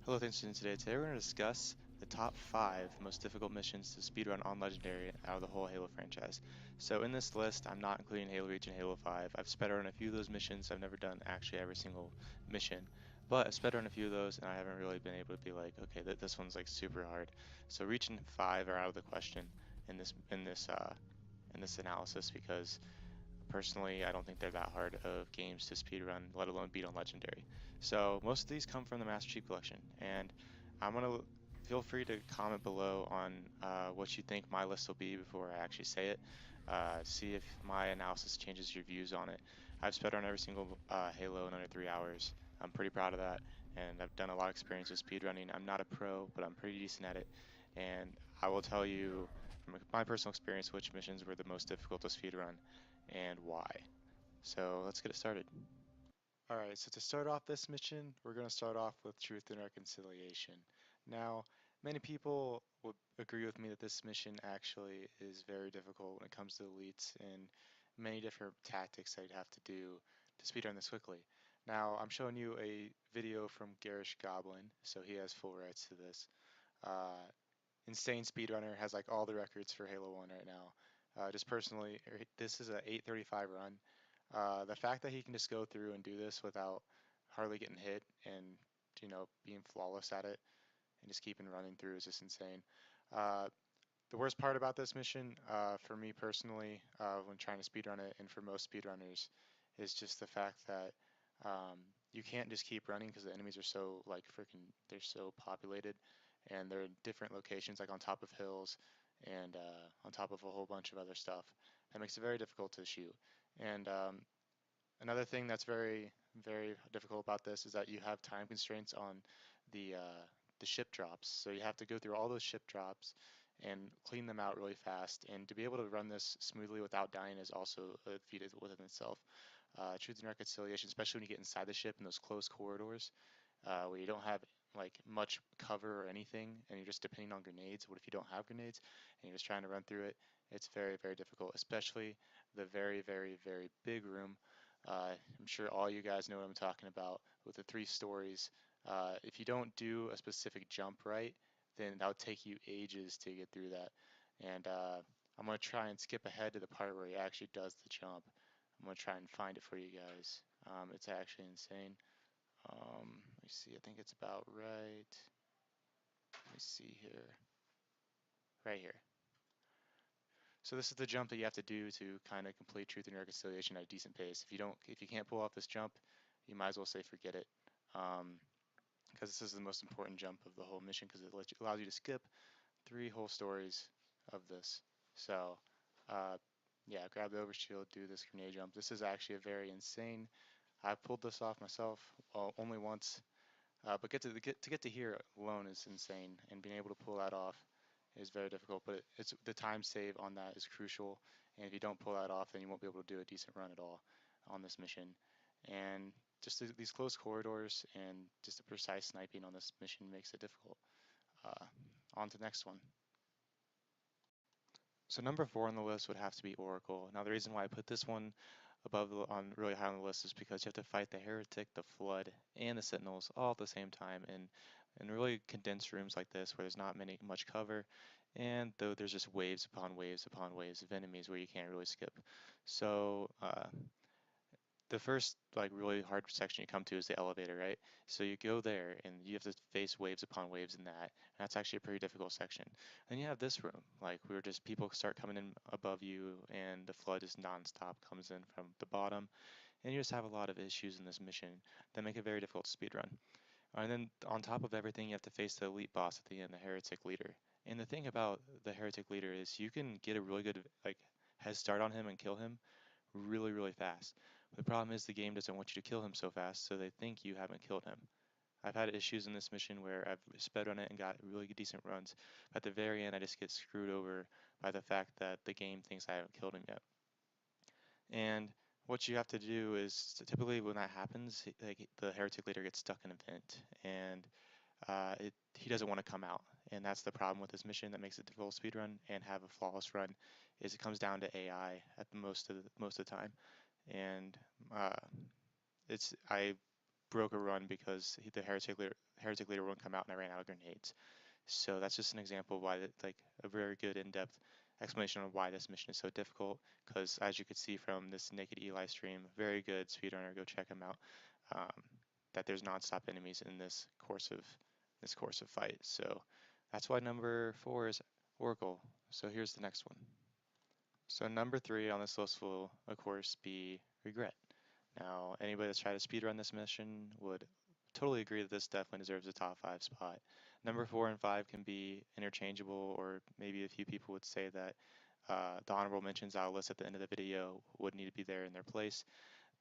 Hello, thanks for tuning in today. Today we're going to discuss the top 5 most difficult missions to speedrun on Legendary out of the whole Halo franchise. So in this list, I'm not including Halo Reach and Halo 5. I've sped a few of those missions. I've never done actually every single mission, but I've sped a few of those and I haven't really been able to be like, okay, this one's like super hard. So Reach and 5 are out of the question in this analysis because personally, I don't think they're that hard of games to speedrun, let alone beat on Legendary. So most of these come from the Master Chief Collection, and I'm gonna feel free to comment below on what you think my list will be before I actually say it. See if my analysis changes your views on it. I've sped on every single Halo in under 3 hours. I'm pretty proud of that, and I've done a lot of experience with speedrunning. I'm not a pro, but I'm pretty decent at it, and I will tell you from my personal experience which missions were the most difficult to speedrun and why. So let's get it started. Alright, so to start off this mission, we're going to start off with Truth and Reconciliation. Now, many people would agree with me that this mission actually is very difficult when it comes to elites and many different tactics that you'd have to do to speedrun this quickly. Now, I'm showing you a video from GarishGoblin, so he has full rights to this. Uh, insane speedrunner, has like all the records for Halo 1 right now. Just personally, this is a 8:35 run. The fact that he can just go through and do this without hardly getting hit and being flawless at it and just keeping running through is just insane. Uh, the worst part about this mission, for me personally, when trying to speedrun it, and for most speedrunners, is just the fact that you can't just keep running because the enemies are so like freaking, they're so populated, and they're in different locations, like on top of hills and on top of a whole bunch of other stuff. That makes it very difficult to shoot. And another thing that's very, very difficult about this is that you have time constraints on the uh, the ship drops. So you have to go through all those ship drops and clean them out really fast. And to be able to run this smoothly without dying is also a feat within itself. Truth and reconciliation, especially when you get inside the ship in those close corridors where you don't have like much cover or anything, and you're just depending on grenades. What if you don't have grenades and you're just trying to run through it? It's very, very difficult, especially the very, very, very big room. I'm sure all you guys know what I'm talking about with the 3 stories. If you don't do a specific jump right, then that'll take you ages to get through that. And I'm going to try and skip ahead to the part where he actually does the jump. I'm going to try and find it for you guys. It's actually insane. Let me see, I think it's about right. Let me see here. Right here. So this is the jump that you have to do to kind of complete Truth and Reconciliation at a decent pace. If you can't pull off this jump, you might as well say forget it. Because this is the most important jump of the whole mission because it allows you to skip 3 whole stories of this. So, uh, yeah, grab the overshield, do this grenade jump. This is actually a very insane. I pulled this off myself, well, only once, but get to here alone is insane, and being able to pull that off is very difficult. But it's the time save on that is crucial, and if you don't pull that off, then you won't be able to do a decent run at all on this mission. And just these close corridors and just the precise sniping on this mission makes it difficult. On to the next one. So number 4 on the list would have to be Oracle. Now the reason why I put this one on really high on the list is because you have to fight the Heretic, the Flood, and the Sentinels all at the same time in really condensed rooms like this where there's not much cover, and though there's just waves upon waves upon waves of enemies where you can't really skip. So the first like really hard section you come to is the elevator, right? So you go there and you have to face waves upon waves in that. And that's actually a pretty difficult section. Then you have this room, like we were just people start coming in above you and the flood is nonstop comes in from the bottom, and you just have a lot of issues in this mission that make it very difficult to speedrun. And then on top of everything, you have to face the elite boss at the end, the heretic leader. And the thing about the heretic leader is you can get a really good like head start on him and kill him really, really fast. The problem is the game doesn't want you to kill him so fast, so they think you haven't killed him. I've had issues in this mission where I've sped on it and got really decent runs. At the very end, I just get screwed over by the fact that the game thinks I haven't killed him yet. And what you have to do is typically when that happens, like the heretic leader gets stuck in a vent, and he doesn't want to come out. And that's the problem with this mission that makes it difficult to speedrun and have a flawless run. Is it comes down to AI at the most of the time, and I broke a run because the Heretic Leader wouldn't come out and I ran out of grenades. So that's just an example of why, like, a very good in-depth explanation on why this mission is so difficult. Because as you could see from this Nak3d Eli stream, very good speedrunner, go check him out. Um, that there's non-stop enemies in this course of fight. So that's why number 4 is Oracle. So here's the next one. So number 3 on this list will, of course, be Regret. Now, anybody that's tried to speedrun this mission would totally agree that this definitely deserves a top 5 spot. Number 4 and 5 can be interchangeable, or maybe a few people would say that the honorable mentions I'll list at the end of the video would need to be there in their place.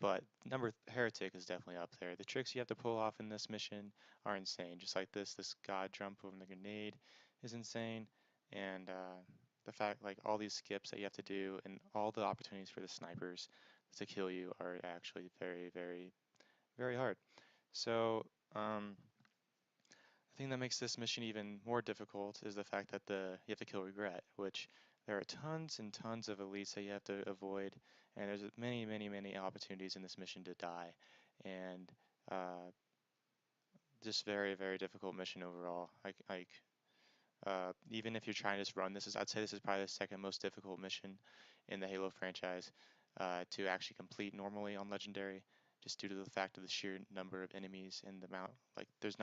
But number Heretic is definitely up there. The tricks you have to pull off in this mission are insane. Just like this god jump over the grenade is insane, and the fact, like, all these skips that you have to do and all the opportunities for the snipers to kill you are actually very, very, very hard. So the thing that makes this mission even more difficult is the fact that you have to kill Regret, which there are tons and tons of elites that you have to avoid, and there's many, many, many opportunities in this mission to die, and just very, very difficult mission overall. Even if you're trying to just run this, I'd say this is probably the second most difficult mission in the Halo franchise to actually complete normally on Legendary, just due to the fact of the sheer number of enemies and the amount. Like, there's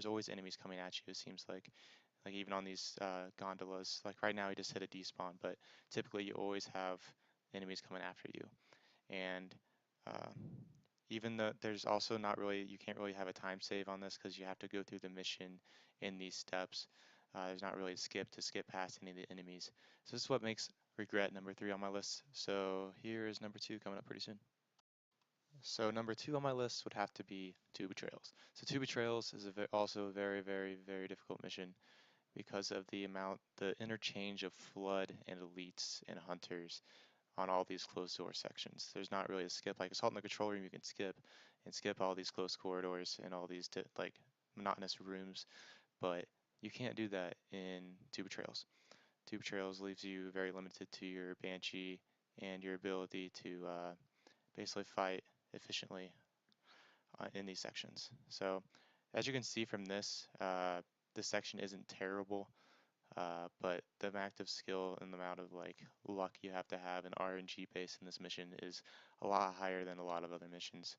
always enemies coming at you. It seems like even on these gondolas. Like right now, he just hit a despawn, but typically you always have enemies coming after you, and uh, even though there's also not really, you can't really have a time save on this because you have to go through the mission in these steps. There's not really a skip to skip past any of the enemies. So this is what makes Regret number 3 on my list. So here is number 2 coming up pretty soon. So number 2 on my list would have to be Two Betrayals. So Two Betrayals is also a very, very, very difficult mission because of the interchange of Flood and Elites and Hunters on all these closed door sections. There's not really a skip. Like Assault in the Control Room, you can skip all these close corridors and all these like monotonous rooms, but you can't do that in Two Betrayals. Two Betrayals leaves you very limited to your Banshee and your ability to basically fight efficiently in these sections. So as you can see from this, this section isn't terrible. But the amount of skill and the amount of like luck you have to have and RNG base in this mission is a lot higher than a lot of other missions.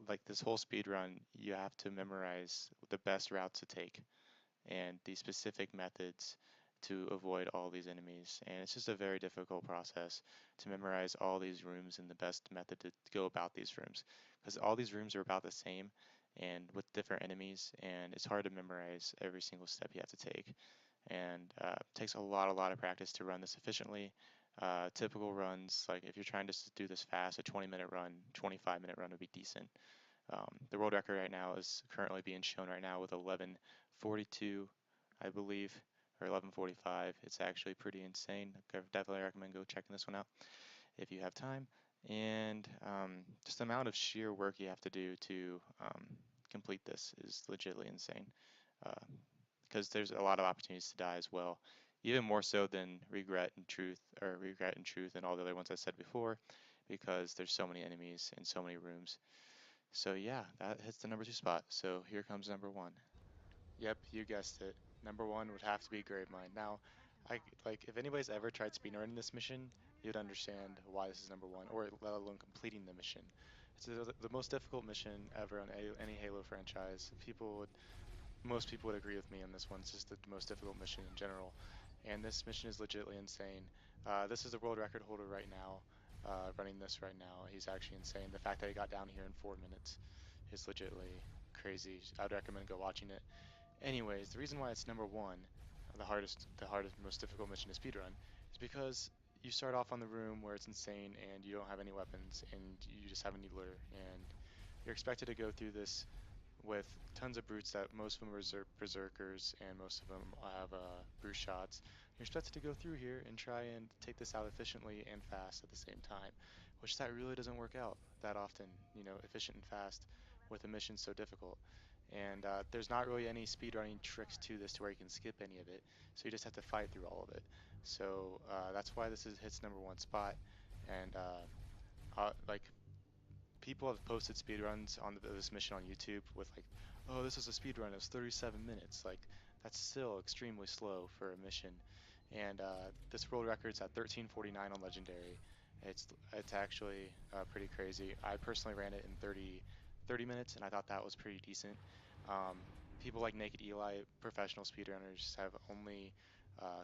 Like this whole speed run, you have to memorize the best routes to take and the specific methods to avoid all these enemies. And it's just a very difficult process to memorize all these rooms and the best method to go about these rooms, because all these rooms are about the same and with different enemies, and it's hard to memorize every single step you have to take. And it takes a lot of practice to run this efficiently. Typical runs, like if you're trying to do this fast, a 20-minute run, 25-minute run would be decent. The world record right now is currently being shown right now with 11:42, I believe, or 11:45. It's actually pretty insane. I definitely recommend go checking this one out if you have time. And just the amount of sheer work you have to do to complete this is legitimately insane. Because there's a lot of opportunities to die as well, even more so than Regret and Truth, and all the other ones I said before, because there's so many enemies and so many rooms. So yeah, that hits the number 2 spot. So here comes number 1. Yep, you guessed it. Number 1 would have to be Gravemind. Now, if anybody's ever tried speedrunning this mission, you'd understand why this is number 1, or let alone completing the mission. It's the most difficult mission ever on any Halo franchise. Most people would agree with me on this one. It's just the most difficult mission in general, and this mission is legitimately insane. This is the world record holder right now, running this right now. He's actually insane. The fact that he got down here in 4 minutes is legitimately crazy. I'd recommend go watching it. Anyways, the reason why it's number 1, the hardest, most difficult mission to speedrun, is because you start off on the room where it's insane and you don't have any weapons and you just have a needler, and you're expected to go through this with tons of brutes that most of them are berserkers and most of them have brute shots. You're expected to go through here and try and take this out efficiently and fast at the same time, which that really doesn't work out that often, efficient and fast with a mission so difficult. And there's not really any speedrunning tricks to this to where you can skip any of it, so you just have to fight through all of it. So that's why this hits number 1 spot, and like people have posted speedruns on this mission on YouTube with like, oh, this is a speedrun, it was 37 minutes. Like, that's still extremely slow for a mission. And this world record's at 13:49 on Legendary. It's actually pretty crazy. I personally ran it in 30 minutes, and I thought that was pretty decent. Um, People like Nak3d Eli, professional speedrunners, have only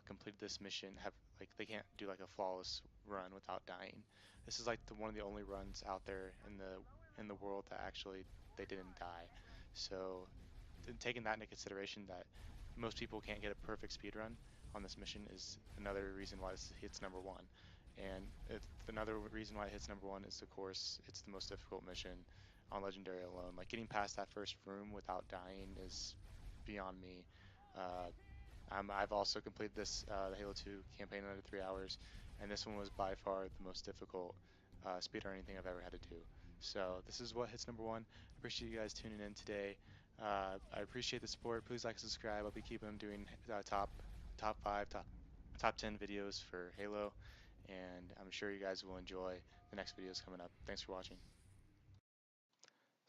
completed this mission, have like they can't do like a flawless run without dying. This is like one of the only runs out there in the world that actually they didn't die. So taking that into consideration, that most people can't get a perfect speed run on this mission, is another reason why this hits number one. And another reason why it hits number one is, of course, it's the most difficult mission on Legendary alone. Like, getting past that first room without dying is beyond me. Uh, I've also completed this the Halo 2 campaign in under 3 hours, and this one was by far the most difficult speedrunning thing I've ever had to do. So this is what hits number one. I appreciate you guys tuning in today. I appreciate the support. Please like, subscribe. I'll be keeping doing top 5, top 10 videos for Halo, and I'm sure you guys will enjoy the next videos coming up. Thanks for watching.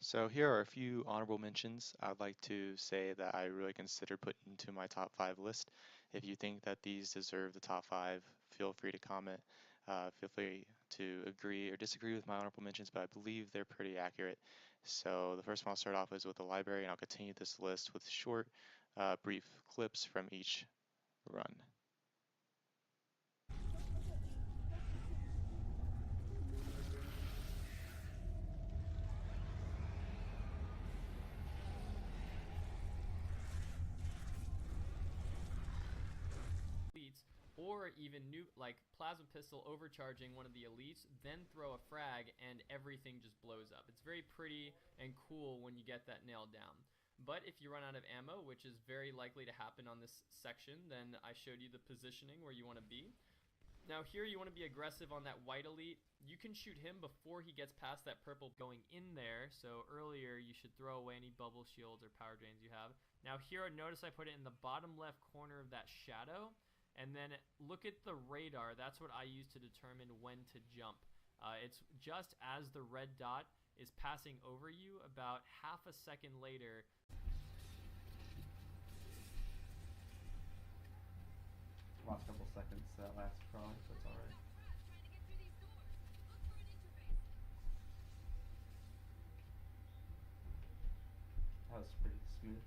So here are a few honorable mentions I'd like to say that I really considered putting into my top 5 list. If you think that these deserve the top 5, feel free to comment. Feel free to agree or disagree with my honorable mentions, but I believe they're pretty accurate. So the first one I'll start off is with the library, and I'll continue this list with short, brief clips from each run. Or even new, like plasma pistol overcharging one of the elites, then throw a frag and everything just blows up. It's very pretty and cool when you get that nailed down. But if you run out of ammo, which is very likely to happen on this section, then I showed you the positioning where you want to be. Now here you want to be aggressive on that white elite. You can shoot him before he gets past that purple going in there. So earlier you should throw away any bubble shields or power drains you have. Now here, notice I put it in the bottom left corner of that shadow. And then look at the radar. That's what I use to determine when to jump. It's just as the red dot is passing over you, about half a second later. Lost a couple seconds that last prong, so it's alright. That was pretty smooth.